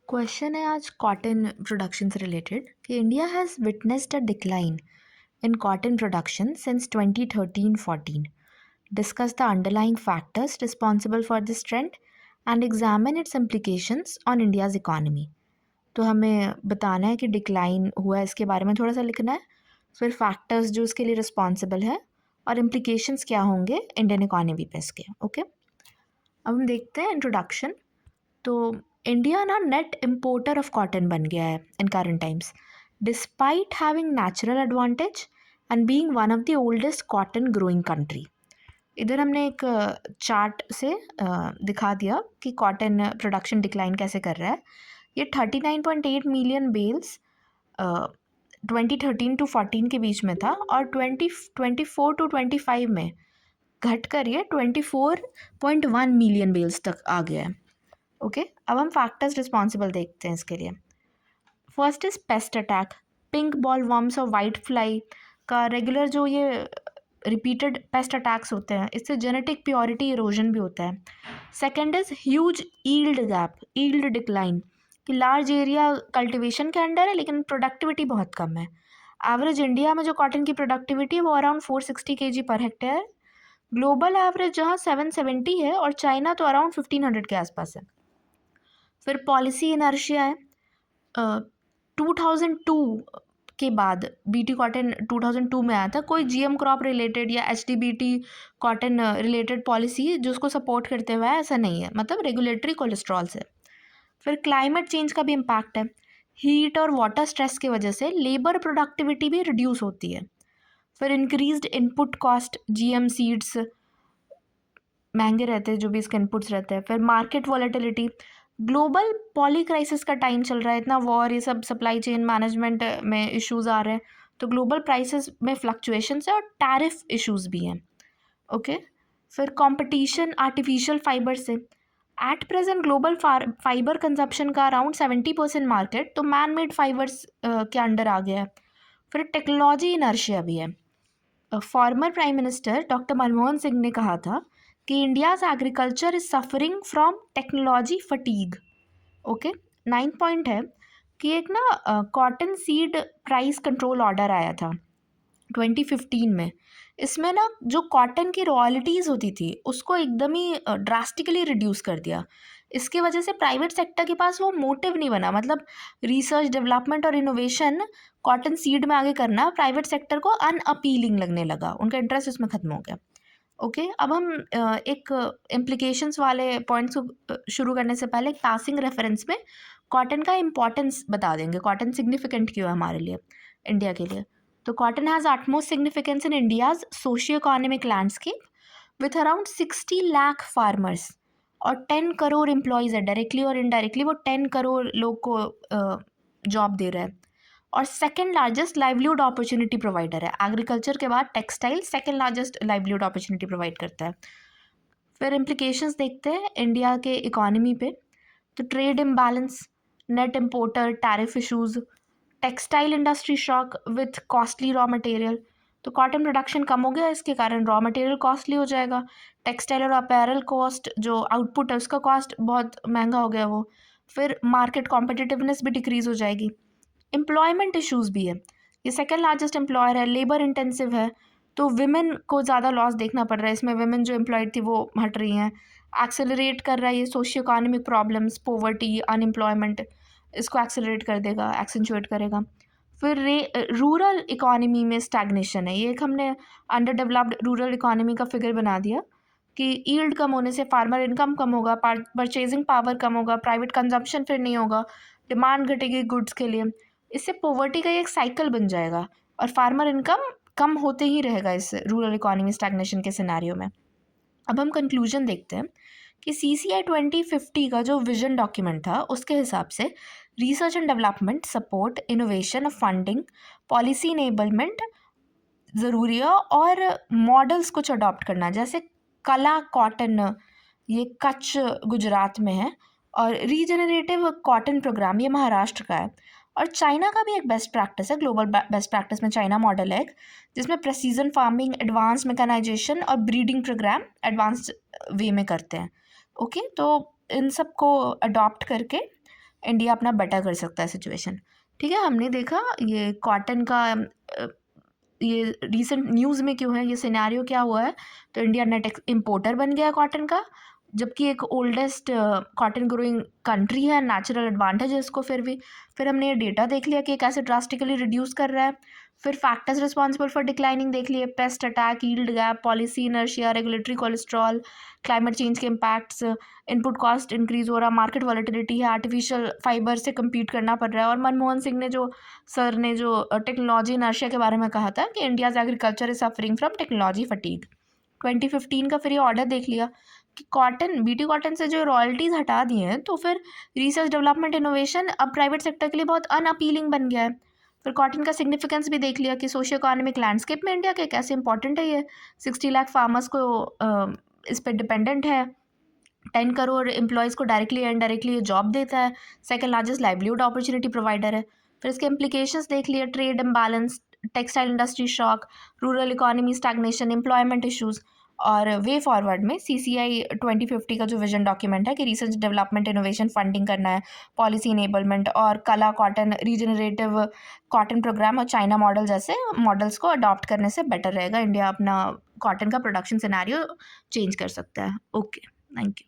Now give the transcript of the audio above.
Question है आज cotton production से रिलेटेड कि India has witnessed a decline in cotton production since 2013-14. Discuss the underlying factors responsible for this trend and examine it's implications on India's economy. तो हमें बताना है कि decline हुआ है, इसके बारे में थोड़ा सा लिखना है, फिर फैक्टर्स जो इसके लिए रिस्पॉन्सिबल है और इम्प्लीकेशंस क्या होंगे इंडियन इकोनॉमी पे इसके. ओके, अब हम देखते हैं इंट्रोडक्शन. तो इंडिया ना नेट इम्पोर्टर ऑफ कॉटन बन गया है in current times, despite having natural advantage and being one of the oldest cotton growing country. इधर हमने एक चार्ट से दिखा दिया कि कॉटन प्रोडक्शन डिक्लाइन कैसे कर रहा है. ये 39.8 मिलियन बेल्स 2013-14 के बीच में था और 2024-25 में घट कर ये 24.1 मिलियन बेल्स तक आ गया है. ओके, अब हम फैक्टर्स रिस्पॉन्सिबल देखते हैं इसके लिए. First is paste attack. Pink ball worms और वाइट फ्लाई का रेगुलर जो ये रिपीटेड पेस्ट अटैक्स होते हैं, इससे जेनेटिक प्योरिटी इरोजन भी होता है. Second is huge yield gap, yield decline, कि लार्ज एरिया कल्टिवेशन के अंडर है लेकिन प्रोडक्टिविटी बहुत कम है. एवरेज इंडिया में जो कॉटन की प्रोडक्टिविटी है वो around 460 kg per hectare. Global average जहाँ 770 है और चाइना तो अराउंड 1500 के आसपास है. फिर पॉलिसी इनर्शिया है. 2002 के बाद बीटी कॉटन 2002 में आया था. कोई जीएम क्रॉप रिलेटेड या एचटीबीटी कॉटन रिलेटेड पॉलिसी जो उसको सपोर्ट करते हुए है ऐसा नहीं है, मतलब रेगुलेटरी कोलेस्ट्रॉल से. फिर क्लाइमेट चेंज का भी इम्पैक्ट है. हीट और वाटर स्ट्रेस की वजह से लेबर प्रोडक्टिविटी भी रिड्यूस होती है. फिर increased input cost, GM seeds महंगे रहते हैं जो भी इसके इनपुट्स रहते हैं. फिर market volatility, global poly crisis का टाइम चल रहा है, इतना वॉर, ये सब सप्लाई चेन मैनेजमेंट में इश्यूज आ रहे हैं, तो ग्लोबल प्राइसेस में फ्लक्चुएशंस है और टैरिफ इश्यूज भी हैं. ओके, फिर कंपटीशन आर्टिफिशियल फाइबर से. At present global fibre consumption का अराउंड 70% मार्केट तो मैन मेड फाइबर्स के अंडर आ गया है. फिर टेक्नोलॉजी इनर्शिया भी है. Former prime minister doctor Manmohan Singh ने कहा था कि India's agriculture is suffering from technology fatigue. Okay, 9 point है कि एक ना cotton seed price control order आया था 2015 में. इसमें ना जो कॉटन की रॉयल्टीज़ होती थी उसको एकदम ही ड्रास्टिकली रिड्यूस कर दिया. इसकी वजह से प्राइवेट सेक्टर के पास वो मोटिव नहीं बना, मतलब रिसर्च डेवलपमेंट और इनोवेशन कॉटन सीड में आगे करना प्राइवेट सेक्टर को अनअपीलिंग लगने लगा, उनका इंटरेस्ट उसमें ख़त्म हो गया. ओके, अब हम एक इम्प्लीकेशंस वाले पॉइंट्स को शुरू करने से पहले एक पासिंग रेफरेंस में कॉटन का इम्पॉर्टेंस बता देंगे. कॉटन सिग्निफिकेंट क्यों है हमारे लिए, इंडिया के लिए. तो cotton has utmost significance in India's socio-economic landscape with around 60 lakh farmers और 10 करोड़ एम्प्लॉयज़ है. डायरेक्टली और इनडायरेक्टली वो 10 करोड़ लोग को जॉब दे रहा है. और second largest livelihood opportunity provider है. एग्रीकल्चर के बाद textile second largest livelihood opportunity provide करता है. फिर इम्प्लीकेशंस देखते हैं इंडिया के इकोनॉमी पे. तो trade imbalance, net importer tariff issues, textile industry shock with costly raw material. तो कॉटन प्रोडक्शन कम हो गया, इसके कारण रॉ मटेरियल कॉस्टली हो जाएगा. टेक्सटाइल और अपैरल कॉस्ट जो आउटपुट है उसका कॉस्ट बहुत महंगा हो गया वो. फिर मार्केट कॉम्पिटिटिवनेस भी डिक्रीज़ हो जाएगी. एम्प्लॉयमेंट इश्यूज़ भी है. ये सेकेंड लार्जेस्ट एम्प्लॉयर है, लेबर इंटेंसिव है, तो विमेन को ज़्यादा लॉस देखना पड़ रहा है इसमें. विमेन जो एम्प्लॉयड थी वो हट रही हैं. एक्सेलरेट कर रहा है ये socio economic problems, poverty, unemployment, इसको एक्सेलरेट कर देगा, एक्सेंचुएट करेगा. फिर रूरल इकोनॉमी में स्टैग्नेशन है. ये एक हमने अंडर डेवलप्ड रूरल इकोनॉमी का फिगर बना दिया कि ईल्ड कम होने से फार्मर इनकम कम होगा, परचेजिंग पावर कम होगा, प्राइवेट कंजम्पशन फिर नहीं होगा, डिमांड घटेगी गुड्स के लिए. इससे पोवर्टी का एक साइकिल बन जाएगा और फार्मर इनकम कम होते ही रहेगा इस रूरल इकोनॉमी स्टैग्नेशन के सिनारियो में. अब हम कंक्लूजन देखते हैं कि CCI 2050 का जो विजन डॉक्यूमेंट था उसके हिसाब से research and development, support, innovation, funding, policy enablement ज़रूरी है और मॉडल्स कुछ अडॉप्ट करना. जैसे कला कॉटन, ये कच्छ गुजरात में है, और रीजनरेटिव कॉटन प्रोग्राम ये महाराष्ट्र का है. और चाइना का भी एक बेस्ट प्रैक्टिस है, ग्लोबल बेस्ट प्रैक्टिस में चाइना मॉडल है एक, जिसमें प्रेसिजन फार्मिंग, एडवांस मैकेनाइजेशन और ब्रीडिंग प्रोग्राम एडवांस्ड वे में करते हैं. ओके, तो इन सब को अडॉप्ट करके इंडिया अपना बेटर कर सकता है सिचुएशन। ठीक है, हमने देखा ये कॉटन का ये रीसेंट न्यूज़ में क्यों है, ये सिनेरियो क्या हुआ है। तो इंडिया नेट इम्पोर्टर बन गया कॉटन का, जबकि एक ओल्डेस्ट कॉटन ग्रोइंग कंट्री है, नेचुरल एडवांटेज है इसको। फिर हमने ये डेटा देख लिया कि ये कैसे ड्रास्टिकली रिड्यूस कर रहा है। फिर फैक्टर्स रिस्पॉन्सिबल फॉर डिक्लाइनिंग देख लिए, paste attack, yield gap, policy inertia, regulatory cholesterol, climate change के इम्पैक्ट्स, इनपुट कॉस्ट इंक्रीज हो रहा, मार्केट वॉलेटिलिटी है, आर्टिफिशियल फाइबर से कम्पीट करना पड़ रहा है। और मनमोहन सिंह ने जो सर ने जो टेक्नोलॉजी इनर्शिया के बारे में कहा था कि India's agriculture is suffering from technology fatigue. 2015 का फिर ये ऑर्डर देख लिया कि कॉटन, बीटी कॉटन से जो रॉयल्टीज़ हटा दिए हैं, तो फिर रिसर्च डेवलपमेंट इनोवेशन अब प्राइवेट सेक्टर के लिए बहुत अनअपीलिंग बन गया है। फिर कॉटन का सिग्निफिकेंस भी देख लिया कि सोशियो इकोनॉमिक लैंडस्केप में इंडिया के कैसे इंपॉर्टेंट है ये। 60 लाख फार्मर्स को इस पर डिपेंडेंट है, 10 करोड़ एम्प्लॉयज़ को डायरेक्टली या इनडायरेक्टली ये जॉब देता है, second largest livelihood opportunity provider है। फिर इसके इम्प्लीकेशंस देख लिए, trade imbalance, textile industry shock, rural economy stagnation, employment issues. और वे फॉरवर्ड में CCI 2050 का जो विजन डॉक्यूमेंट है कि रिसर्च डेवलपमेंट इनोवेशन फंडिंग करना है, पॉलिसी इनेबलमेंट और कला कॉटन रीजनरेटिव कॉटन प्रोग्राम और चाइना मॉडल जैसे मॉडल्स को अडॉप्ट करने से बेटर रहेगा। इंडिया अपना कॉटन का प्रोडक्शन सिनेरियो चेंज कर सकता है। Okay, thank you.